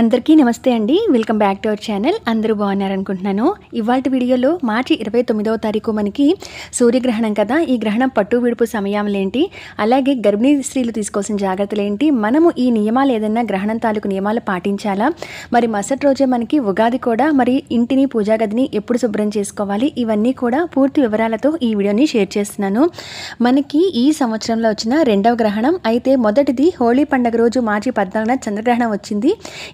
అందరికీ నమస్తే అండి. Welcome back to our channel. అందరూ బాగున్నారనుకుంటున్నాను. ఇవాల్టి వీడియోలో మార్చి 29వ తారీఖు మనకి సూర్యగ్రహణం కదా. ఈ గ్రహణం పట్టు విడుపు సమయాలేంటి, అలాగే గర్భిణీ స్త్రీలు తీసుకోవాల్సిన జాగ్రత్తలు ఏంటి, మనము ఈ నియమాలు ఏదైనా గ్రహణం తాలూకు నియమాలు పాటించాలా, మరి మరుసటి రోజే మనకి ఉగాది కూడా, మరి ఇంటిని పూజా గదిని ఎప్పుడు శుభ్రం చేసుకోవాలి, ఇవన్నీ కూడా పూర్తి వివరాలతో ఈ వీడియోని షేర్ చేస్తున్నాను. మనకి ఈ సంవత్సరంలో వచ్చిన రెండవ గ్రహణం అయితే, మొదటిది హోళీ పండుగ రోజు మార్చి 14న చంద్రగ్రహణం వచ్చింది.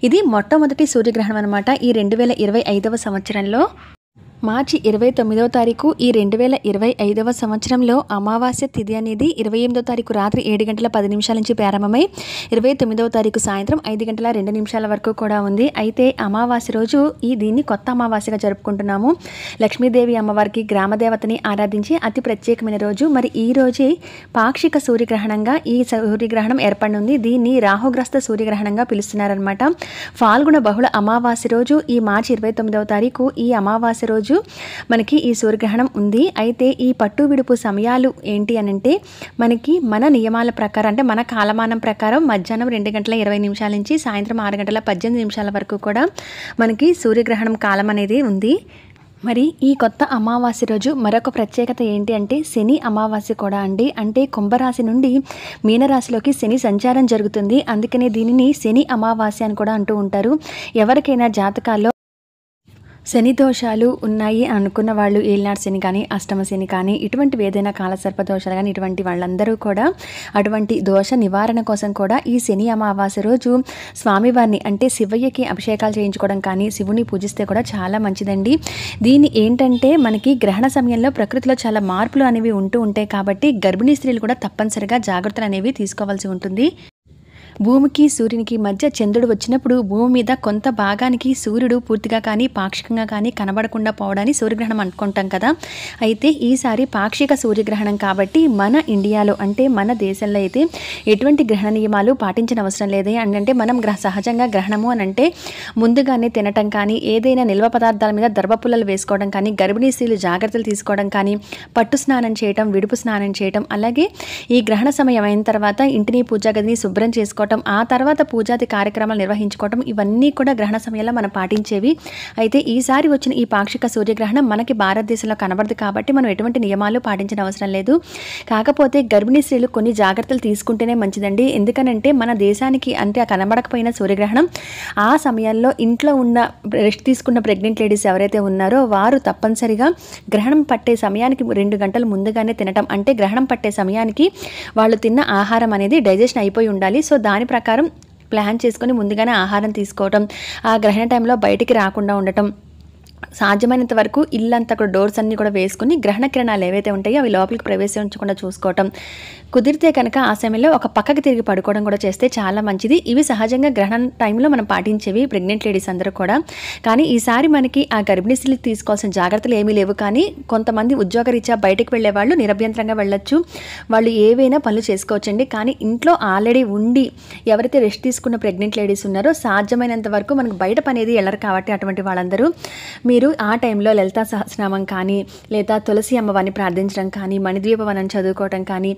ఇది మొట్టమొదటి సూర్యగ్రహణం అనమాట ఈ 2025వ సంవత్సరంలో. మార్చి 29వ తారీఖు ఈ 2025వ సంవత్సరంలో అమావాస్య తిథి అనేది 28వ తారీఖు రాత్రి 7:10 నుంచి ప్రారంభమై 29వ తారీఖు సాయంత్రం 5:02 వరకు కూడా ఉంది. అయితే అమావాస్య రోజు దీన్ని కొత్త అమావాస్యగా జరుపుకుంటున్నాము. లక్ష్మీదేవి అమ్మవారికి గ్రామదేవతని ఆరాధించి అతి ప్రత్యేకమైన రోజు. మరి ఈ రోజే పాక్షిక సూర్యగ్రహణంగా ఈ సూర్యగ్రహణం ఏర్పడింది. దీన్ని రాహుగ్రస్త సూర్యగ్రహణంగా పిలుస్తున్నారనమాట. ఫాల్గుణ బహుళ అమావాస్య రోజు ఈ మార్చి 29వ తారీఖు ఈ అమావాస్య రోజు మనకి ఈ సూర్యగ్రహణం ఉంది. అయితే ఈ పట్టు విడుపు సమయాలు ఏంటి అని అంటే, మనకి మన నియమాల ప్రకారం అంటే మన కాలమానం ప్రకారం మధ్యాహ్నం 2:20 నుంచి సాయంత్రం 6:18 వరకు కూడా మనకి సూర్యగ్రహణం కాలం అనేది ఉంది. మరి ఈ కొత్త అమావాస్య రోజు మరొక ప్రత్యేకత ఏంటి అంటే, శని అమావాస్య కూడా అండి. అంటే కుంభరాశి నుండి మీనరాశిలోకి శని సంచారం జరుగుతుంది. అందుకనే దీనిని శని అమావాస్య అని కూడా అంటూ ఉంటారు. ఎవరికైనా జాతకాల్లో శని దోషాలు ఉన్నాయి అనుకున్న వాళ్ళు, ఏలినాడు శని కానీ అష్టమ శని కానీ ఇటువంటివి ఏదైనా కాలసర్ప దోషాలు కానీ ఇటువంటి వాళ్ళందరూ కూడా అటువంటి దోష నివారణ కోసం కూడా ఈ శని అమావాస్య రోజు స్వామివారిని అంటే శివయ్యకి అభిషేకాలు చేయించుకోవడం కానీ శివుని పూజిస్తే కూడా చాలా మంచిదండి. దీన్ని ఏంటంటే, మనకి గ్రహణ సమయంలో ప్రకృతిలో చాలా మార్పులు అనేవి ఉంటూ ఉంటాయి కాబట్టి గర్భిణీ స్త్రీలు కూడా తప్పనిసరిగా జాగ్రత్తలు అనేవి తీసుకోవాల్సి ఉంటుంది. భూమికి సూర్యునికి మధ్య చంద్రుడు వచ్చినప్పుడు భూమి మీద కొంత భాగానికి సూర్యుడు పూర్తిగా కానీ పాక్షికంగా కానీ కనబడకుండా పోవడాన్ని సూర్యగ్రహణం అనుకుంటాం కదా. అయితే ఈసారి పాక్షిక సూర్యగ్రహణం కాబట్టి మన ఇండియాలో అంటే మన దేశంలో అయితే ఎటువంటి గ్రహణ నియమాలు పాటించిన అవసరం లేదు. అంటే మనం సహజంగా గ్రహణము అని అంటే ముందుగానే తినటం కానీ, ఏదైనా నిల్వ పదార్థాల మీద దర్భపుల్లలు వేసుకోవడం కానీ, గర్భిణీ స్త్రీలు జాగ్రత్తలు తీసుకోవడం కానీ, పట్టు స్నానం చేయటం, విడుపు స్నానం చేయటం, అలాగే ఈ గ్రహణ సమయం అయిన తర్వాత ఇంటిని పూజా గదిని శుభ్రం చేసుకోవటం, ఆ తర్వాత పూజాది కార్యక్రమాలు నిర్వహించుకోవటం, ఇవన్నీ కూడా గ్రహణ సమయంలో మనం పాటించేవి. అయితే ఈసారి వచ్చిన ఈ పాక్షిక సూర్యగ్రహణం మనకి భారతదేశంలో కనబడదు కాబట్టి మనం ఎటువంటి నియమాలు పాటించిన అవసరం లేదు. కాకపోతే గర్భిణీ స్త్రీలు కొన్ని జాగ్రత్తలు తీసుకుంటేనే మంచిదండి. ఎందుకనంటే మన దేశానికి అంటే కనబడకపోయిన సూర్యగ్రహణం ఆ సమయంలో ఇంట్లో ఉన్న రెస్ట్ తీసుకున్న ప్రెగ్నెంట్ లేడీస్ ఎవరైతే ఉన్నారో వారు తప్పనిసరిగా గ్రహణం పట్టే సమయానికి 2 గంటలు ముందుగానే తినటం, అంటే గ్రహణం పట్టే సమయానికి వాళ్ళు తిన్న ఆహారం అనేది డైజెషన్ అయిపోయి ఉండాలి. సో దాని ప్రకారం ప్లాన్ చేసుకొని ముందుగానే ఆహారం తీసుకోవటం, ఆ గ్రహణ టైంలో బయటికి రాకుండా ఉండటం, సాధ్యమైనంత వరకు ఇల్లంతా కూడా డోర్స్ అన్నీ కూడా వేసుకుని గ్రహణ కిరణాలు ఏవైతే ఉంటాయో అవి లోపలికి ప్రవేశించకుండా చూసుకోవటం, కుదిరితే కనుక ఆ సమయంలో ఒక పక్కకి తిరిగి పడుకోవడం కూడా చేస్తే చాలా మంచిది. ఇవి సహజంగా గ్రహణ టైంలో మనం పాటించేవి ప్రెగ్నెంట్ లేడీస్ అందరూ కూడా. కానీ ఈసారి మనకి ఆ గర్భిణీ స్త్రీలు తీసుకోవాల్సిన జాగ్రత్తలు ఏమీ లేవు. కానీ కొంతమంది ఉద్యోగరీత్యా బయటకు వెళ్ళే వాళ్ళు నిరభ్యంతరంగా వెళ్ళొచ్చు, వాళ్ళు ఏవైనా పనులు చేసుకోవచ్చండి. కానీ ఇంట్లో ఆల్రెడీ ఉండి ఎవరైతే రెస్ట్ తీసుకున్న ప్రెగ్నెంట్ లేడీస్ ఉన్నారో సాధ్యమైనంత వరకు మనకు బయట పని ఏది వెళ్ళరు కాబట్టి అటువంటి వాళ్ళందరూ మీరు ఆ టైంలో లలితా సహస్రనామం కానీ, లేదా తులసి అమ్మవారిని ప్రార్థించడం కానీ, మణిద్వీపవనం చదువుకోవటం కానీ,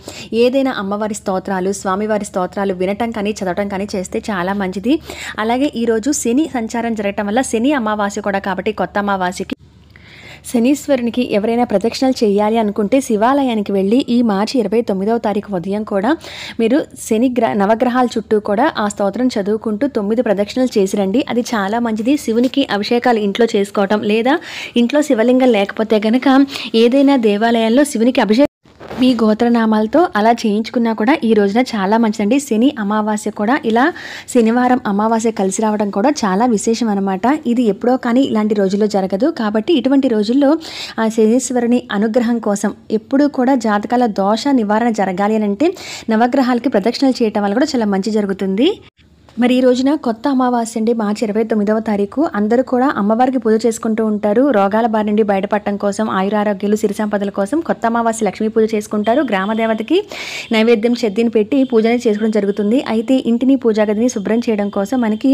ఏదైనా అమ్మవారి స్తోత్రాలు, స్వామివారి స్తోత్రాలు వినటం కానీ చదవటం కానీ చేస్తే చాలా మంచిది. అలాగే ఈరోజు శని సంచారం జరగటం వల్ల శని అమావాస్య కూడా కాబట్టి కొత్త అమావాస్యకి శనీశ్వరునికి ఎవరైనా ప్రదక్షిణలు చేయాలి అనుకుంటే శివాలయానికి వెళ్ళి ఈ మార్చి 29వ తారీఖు ఉదయం కూడా మీరు నవగ్రహాల చుట్టూ కూడా ఆ స్తోత్రం చదువుకుంటూ 9 ప్రదక్షిణలు చేసి రండి. అది చాలా మంచిది. శివునికి అభిషేకాలు ఇంట్లో చేసుకోవటం, లేదా ఇంట్లో శివలింగం లేకపోతే కనుక ఏదైనా దేవాలయంలో శివునికి అభిషేకం మీ గోత్రనామాలతో అలా చేయించుకున్నా కూడా ఈ రోజున చాలా మంచిదండి. శని అమావాస్య కూడా ఇలా శనివారం అమావాస్య కలిసి రావడం కూడా చాలా విశేషం అనమాట. ఇది ఎప్పుడో కానీ ఇలాంటి రోజుల్లో జరగదు. కాబట్టి ఇటువంటి రోజుల్లో ఆ శనీశ్వరుని అనుగ్రహం కోసం ఎప్పుడూ కూడా జాతకాల దోష నివారణ జరగాలి అని అంటే నవగ్రహాలకి ప్రదక్షిణలు చేయటం వల్ల కూడా చాలా మంచి జరుగుతుంది. మరి ఈ రోజున కొత్త అమావాస్య అండి, మార్చి 29వ తారీఖు. అందరూ కూడా అమ్మవారికి పూజ చేసుకుంటూ ఉంటారు. రోగాల బారి నుండి బయటపడటం కోసం, ఆయురారోగ్యాలు, సిరి సంపదల కోసం కొత్త అమావాస్య లక్ష్మీ పూజ చేసుకుంటారు. గ్రామదేవతకి నైవేద్యం చెద్దిని పెట్టి పూజని చేసుకోవడం జరుగుతుంది. అయితే ఇంటిని పూజా గదిని శుభ్రం చేయడం కోసం మనకి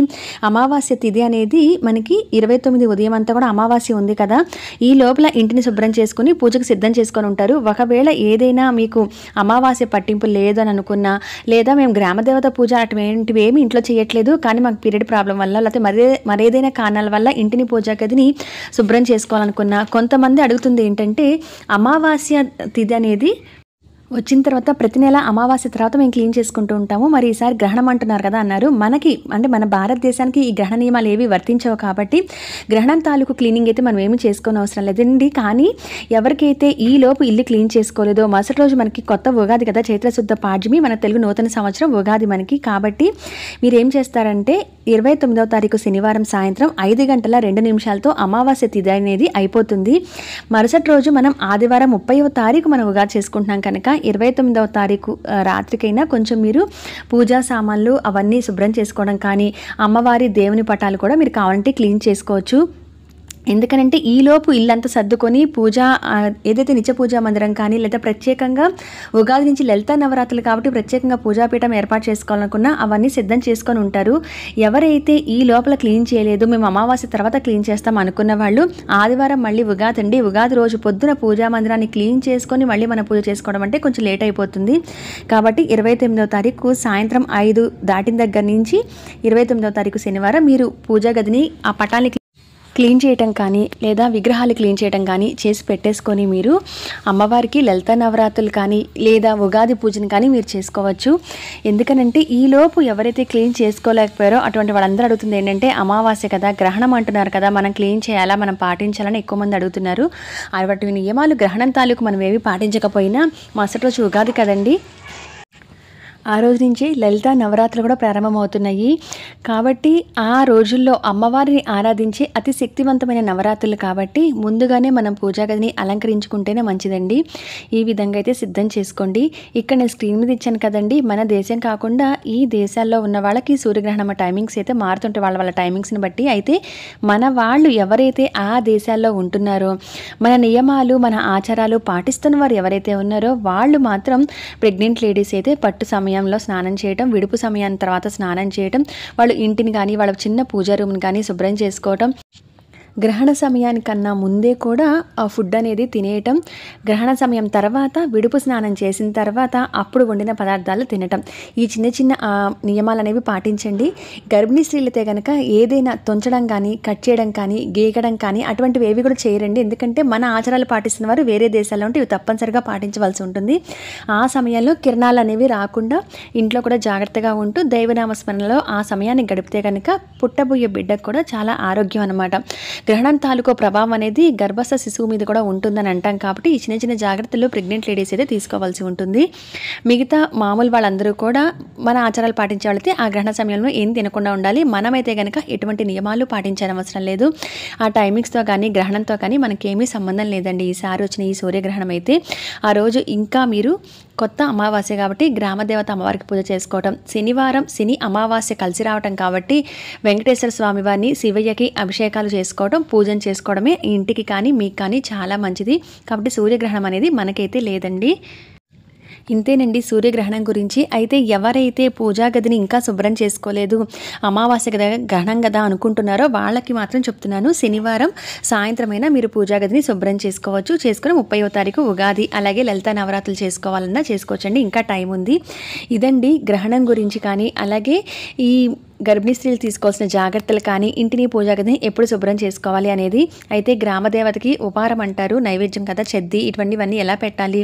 అమావాస్య తిథి అనేది మనకి 29 ఉదయం అంతా కూడా అమావాస్య ఉంది కదా, ఈ లోపల ఇంటిని శుభ్రం చేసుకుని పూజకు సిద్ధం చేసుకొని ఉంటారు. ఒకవేళ ఏదైనా మీకు అమావాస్య పట్టింపు లేదని అనుకున్నా, లేదా మేము గ్రామదేవత పూజ అటువంటివి ఏమి ఇంట్లో చేయట్లేదు, కానీ మాకు పీరియడ్ ప్రాబ్లం వల్ల లేకపోతే మరేదైనా కారణాల వల్ల ఇంటిని పూజా గదిని శుభ్రం చేసుకోవాలనుకున్నా. కొంతమంది అడుగుతుంది ఏంటంటే అమావాస్య తిథి అనేది వచ్చిన తర్వాత ప్రతి నెల అమావాస్య తర్వాత మేము క్లీన్ చేసుకుంటూ ఉంటాము. మరి ఈసారి గ్రహణం అంటున్నారు కదా అన్నారు. మనకి అంటే మన భారతదేశానికి ఈ గ్రహణ నియమాలు ఏవి వర్తించవు కాబట్టి గ్రహణం తాలూకు క్లీనింగ్ అయితే మనం ఏమి చేసుకోని అవసరం లేదండి. కానీ ఎవరికైతే ఈ లోపు ఇల్లు క్లీన్ చేసుకోలేదో మరుసటి రోజు మనకి కొత్త ఉగాది కదా, చైత్రశుద్ధ పాడ్యమి, మన తెలుగు నూతన సంవత్సరం ఉగాది మనకి. కాబట్టి మీరు ఏం చేస్తారంటే 29వ తారీఖు శనివారం సాయంత్రం 5:02 అమావాస్య తిథి అనేది అయిపోతుంది. మరుసటి రోజు మనం ఆదివారం 30వ తారీఖు మనం ఉగాది చేసుకుంటున్నాం కనుక 29వ తారీఖు రాత్రికైనా కొంచెం మీరు పూజా సామాన్లు అవన్నీ శుభ్రం చేసుకోవడం కానీ, అమ్మవారి దేవుని పటాలు కూడా మీరు కావాలంటే క్లీన్ చేసుకోవచ్చు. ఎందుకనంటే ఈలోపు ఇల్లంతా సర్దుకొని పూజ ఏదైతే నిత్య పూజా మందిరం కానీ లేదా ప్రత్యేకంగా ఉగాది నుంచి లలితా నవరాత్రులు కాబట్టి ప్రత్యేకంగా పూజాపీఠం ఏర్పాటు చేసుకోవాలనుకున్నా అవన్నీ సిద్ధం చేసుకొని ఉంటారు. ఎవరైతే ఈ లోపల క్లీన్ చేయలేదు, మేము అమావాస్య తర్వాత క్లీన్ చేస్తాం అనుకున్న వాళ్ళు ఆదివారం మళ్ళీ ఉగాది అండి, ఉగాది రోజు పొద్దున పూజా మందిరాన్ని క్లీన్ చేసుకొని మళ్ళీ మనం పూజ చేసుకోవడం అంటే కొంచెం లేట్ అయిపోతుంది. కాబట్టి 29వ తారీఖు సాయంత్రం 5 దాటిన దగ్గర నుంచి 29వ తారీఖు శనివారం మీరు పూజా గదిని ఆ పటాన్ని క్లీన్ చేయటం కానీ లేదా విగ్రహాలు క్లీన్ చేయటం కానీ చేసి పెట్టేసుకొని మీరు అమ్మవారికి లలితా నవరాత్రులు కానీ లేదా ఉగాది పూజను కానీ మీరు చేసుకోవచ్చు. ఎందుకనంటే ఈలోపు ఎవరైతే క్లీన్ చేసుకోలేకపోయారో అటువంటి వాళ్ళందరూ అడుగుతుంది ఏంటంటే అమావాస్య కదా, గ్రహణం అంటున్నారు కదా, మనం క్లీన్ చేయాలా, మనం పాటించాలని ఎక్కువ మంది అడుగుతున్నారు. అటువంటి నియమాలు గ్రహణం తాలూకు మనం ఏవి పాటించకపోయినా మరుసటి రోజు ఉగాది కదండి, ఆ రోజు నుంచి లలితా నవరాత్రులు కూడా ప్రారంభమవుతున్నాయి. కాబట్టి ఆ రోజుల్లో అమ్మవారిని ఆరాధించే అతి శక్తివంతమైన నవరాత్రులు కాబట్టి ముందుగానే మనం పూజా గదిని అలంకరించుకుంటేనే మంచిదండి. ఈ విధంగా అయితే సిద్ధం చేసుకోండి. ఇక్కడ నేను స్క్రీన్ మీద ఇచ్చాను కదండి, మన దేశం కాకుండా ఈ దేశాల్లో ఉన్న వాళ్ళకి సూర్యగ్రహణం టైమింగ్స్ అయితే మారుతుంటాయి వాళ్ళ టైమింగ్స్ని బట్టి. అయితే మన వాళ్ళు ఎవరైతే ఆ దేశాల్లో ఉంటున్నారో మన నియమాలు మన ఆచారాలు పాటిస్తున్న వారు ఎవరైతే ఉన్నారో వాళ్ళు మాత్రం ప్రెగ్నెంట్ లేడీస్ అయితే పట్టు సమయంలో స్నానం చేయటం, విడుపు సమయాన్ని తర్వాత స్నానం చేయటం, వాళ్ళు ఇంటిని కానీ వాళ్ళ చిన్న పూజా రూమ్ని కానీ శుభ్రం చేసుకోవటం, గ్రహణ సమయానికన్నా ముందే కూడా ఆ ఫుడ్ అనేది తినేయటం, గ్రహణ సమయం తర్వాత విడుపు స్నానం చేసిన తర్వాత అప్పుడు వండిన పదార్థాలు తినటం, ఈ చిన్న చిన్న నియమాలు అనేవి పాటించండి. గర్భిణీ స్త్రీలైతే కనుక ఏదైనా తొంచడం కానీ కట్ చేయడం కానీ గీకడం కానీ అటువంటివి ఏవి కూడా చేయరండి. ఎందుకంటే మన ఆచారాలు పాటిస్తున్న వారు వేరే దేశాల్లో ఉంటే ఇవి తప్పనిసరిగా పాటించవలసి ఉంటుంది. ఆ సమయంలో కిరణాలు అనేవి రాకుండా ఇంట్లో కూడా జాగ్రత్తగా ఉంటూ దైవనామస్మరణలో ఆ సమయాన్ని గడిపితే కనుక పుట్టబోయే బిడ్డకు కూడా చాలా ఆరోగ్యం అన్నమాట. గ్రహణం తాలూకో ప్రభావం అనేది గర్భస్థ శిశువు మీద కూడా ఉంటుందని అంటాం కాబట్టి ఈ చిన్న చిన్న జాగ్రత్తలు ప్రెగ్నెంట్ లేడీస్ అయితే తీసుకోవాల్సి ఉంటుంది. మిగతా మామూలు వాళ్ళందరూ కూడా మన ఆచారాలు పాటించే వాళ్ళైతే ఆ గ్రహణ సమయంలో ఏం తినకుండా ఉండాలి. మనమైతే కనుక ఎటువంటి నియమాలు పాటించనవసరం లేదు. ఆ టైమింగ్స్తో కానీ గ్రహణంతో కానీ మనకేమీ సంబంధం లేదండి. ఈసారి వచ్చిన ఈ సూర్యగ్రహణం అయితే ఆ రోజు ఇంకా మీరు కొత్త అమావాస్య కాబట్టి గ్రామదేవత అమ్మవారికి పూజ చేసుకోవటం, శనివారం శని అమావాస్య కలిసి రావటం కాబట్టి వెంకటేశ్వర స్వామి వారిని శివయ్యకి అభిషేకాలు చేసుకోవడం పూజన చేసుకోవడమే ఇంటికి కానీ మీకు కానీ చాలా మంచిది. కాబట్టి సూర్యగ్రహణం అనేది మనకైతే లేదండి. ఇంతేనండి సూర్యగ్రహణం గురించి. అయితే ఎవరైతే పూజా గదిని ఇంకా శుభ్రం చేసుకోలేదు, అమావాస్య కదా గ్రహణం కదా అనుకుంటున్నారో వాళ్ళకి మాత్రం చెప్తున్నాను, శనివారం సాయంత్రమైనా మీరు పూజా గదిని శుభ్రం చేసుకోవచ్చు. చేసుకుని 30వ తారీఖు ఉగాది అలాగే లలితా నవరాత్రులు చేసుకోవాలన్నా చేసుకోవచ్చండి, ఇంకా టైం ఉంది. ఇదండి గ్రహణం గురించి కానీ అలాగే ఈ గర్భిణీ స్త్రీలు తీసుకోవాల్సిన జాగ్రత్తలు కానీ ఇంటిని పూజా గదిని ఎప్పుడు శుభ్రం చేసుకోవాలి అనేది. అయితే గ్రామదేవతకి ఉపహారం అంటారు, నైవేద్యం కదా చెద్ది, ఇటువంటివన్నీ ఎలా పెట్టాలి,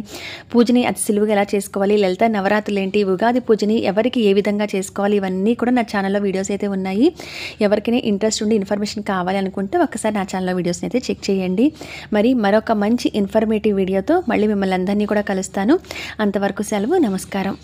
పూజని అతి సులువుగా ఎలా చేసుకోవాలి, లలిత నవరాత్రులు ఏంటి, ఉగాది పూజని ఎవరికి ఏ విధంగా చేసుకోవాలి, ఇవన్నీ కూడా నా ఛానల్లో వీడియోస్ అయితే ఉన్నాయి. ఎవరికైనా ఇంట్రెస్ట్ ఉండి ఇన్ఫర్మేషన్ కావాలి అనుకుంటే ఒక్కసారి నా ఛానల్లో వీడియోస్ని అయితే చెక్ చేయండి. మరి మరొక మంచి ఇన్ఫర్మేటివ్ వీడియోతో మళ్ళీ మిమ్మల్ని అందరినీ కూడా కలుస్తాను. అంతవరకు సెలవు, నమస్కారం.